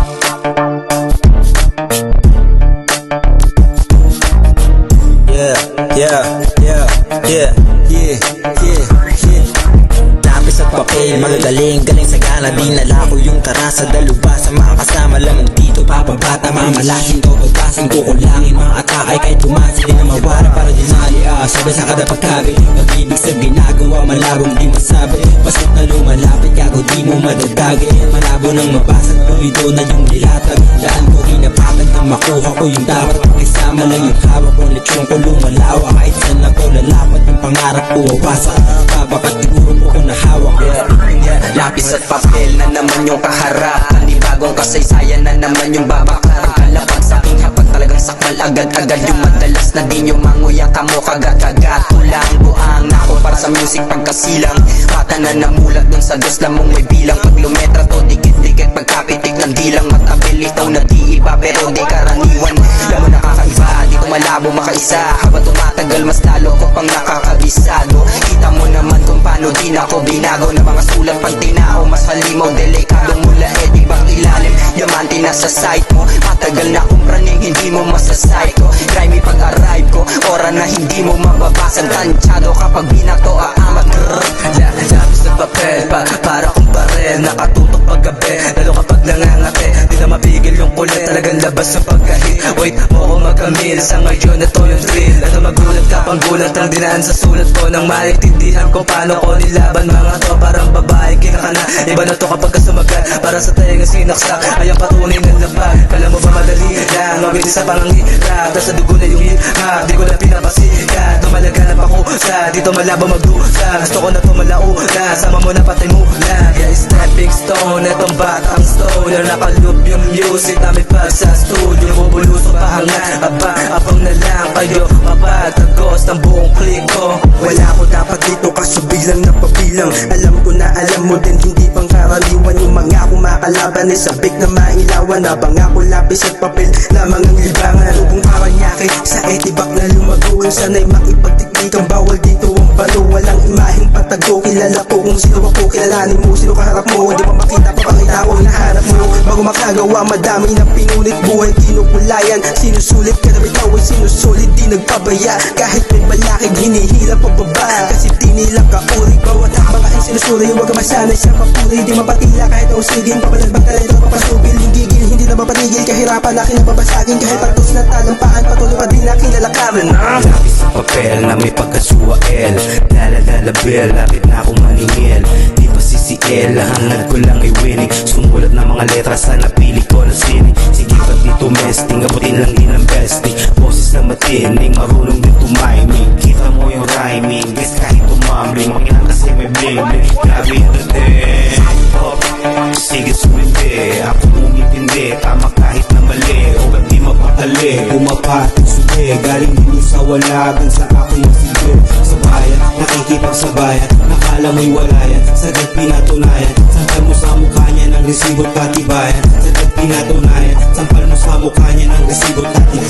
Yeah, yeah, yeah, yeah, yeah, yeah, yeah. Lapis at papel, magagaling, galing sa gana. Dinala ko yung tara sa dalubhasa. Mga kasama lamang dito, papabata, mamalaking to, pagkasing kukulangin mga atake. Kahit bumasa, di na mawala para di naliasabay sa kada pagkabit. Pag-ibig sa ginagawa, malabong di masabi. Basta't na lumalapit, gago di mo madadagi. Malabo nang mabasag, pulido na yung nilatag. Daan ko kinapatag na makuha ko yung dapat. Pakisama lang yung hawak kong lechong ko lumalawa. Kahit saan ako lalapat, yung pangarap ko wawasa. Babakat siguro po ko nahawak. Lapis at papel na naman yung kaharap. Panibagong kasaysayan na naman yung babakar. Kalapag sa aking hapag talagang sakmal agad-agad. Yung madalas na di nyo manguya kamo kagat-kagat. Tulang buang na ako para sa music pagkasilang. Bata na namulat dun sa dos lamong may bilang. Pag lumetra to dikit-dikit pagkapitik ng dilang. Matabilitaw na di iba pero di karaniwan. Alam mo nakakaiba, dito malabo makaisa. Habang tumatagal mas lalo ko pang nakakabisado. Kita mo naman kung paano din ako binago na mga sulat pag tinao. Mas halimaw, delikado mula di bang ilalim. Diamante na sa site mo. Matagal na kong praning hindi mo masasay ko. Grimy pag-arrive ko, ora na hindi mo mababasan. Tansyado kapag binato aamat. Lapis na papel, para kong barel. Nakatutok paggabi, lalo kapag nangangati. Di na mapigil yung kulit, talagang labas sa pagkahit. Wait mo ko magamil, sa ngayon ito yung thrill. Ito magulat ka pang gulat, ang dinaan sa sulat ko. Nang maintindihan ko paano ko nilaban. Mga to parang babae, kinaka na. Iba na to kapag kasumagat, para sa tenga sinaksak. Ayang patunay ng labag, kala mo ba madali lang? Mabilis sa panganghirap, nasa dugo na yung hip-hop. Di ko na pinapasikat, lumalaganap ako sa dito malabo magdusa. Gusto ko na tumalauna, sama mo na patay mo na. Yeah, stepping stone, etong batang stoner. Nakaloop yung music namin pag sa studio. Bubulusok pahanga, abang na lang kayo. Mapatagos ng buong click ko. Wala ko dapat dito kaso bilang na pabilang. Alam ko na alam mo din hindi pang karaniwan. Yung mga kumakalaban ay sabik na mailawan. Abang ako lapis at papel lamang ang libangan. Ubong paranyake sa etibak na lumago. Sana'y makipagtiktikan bawal dito ang balo. Walang imaheng patago, kilala ko kung sino ako. Kilalanin mo sino kaharap mo. Di ba makita pa pangita ko hinahanap mo. Bago makagawa madami na pinunit. Buhay kinukulayan, sinusulit ka na bitaw ay sinusulit. Di nagpabaya kahit may balakid hinihila pababa. Kasi di nila kauri bawat hakbang ay sinusuri. Huwag ka masanay sa papuri. Di mapatila kahit ausigin. Papalagbag talento, papasubil yung gigil. Hindi na mapatigil kahirapan na kinababasagin. Kahit pagtos na talampaan patuloy pa din na kilalakaran. Lapis sa papel na may pagkasuwael. Laladalabil, lapit na akong maningil. Di pa sisiel, hangad ko lang ay winning. Sumulat na mga letra sa napili ko na sining. Sige ba't di tumesting, abutin lang din ang besting. Boses na matining, marunong din tumiming. Kita mo yung rhyming, guess kahit tumambling. Makilang kasi may bling-bling, grabe yung dating. Sige sumindi, ako umintindi. Tama kahit na mali, o ba't di mapakali. Pumapatid subi, galing dito sa walagan sa aking masige. Sa bayan, nakikipagsabayan, nakala mo'y wala yan. Sagad pinatunayan, sampal mo sa mukha niya ng resibo't katibayan. Sagad pinatunayan, sampal mo sa mukha niya ng resibo't katibayan.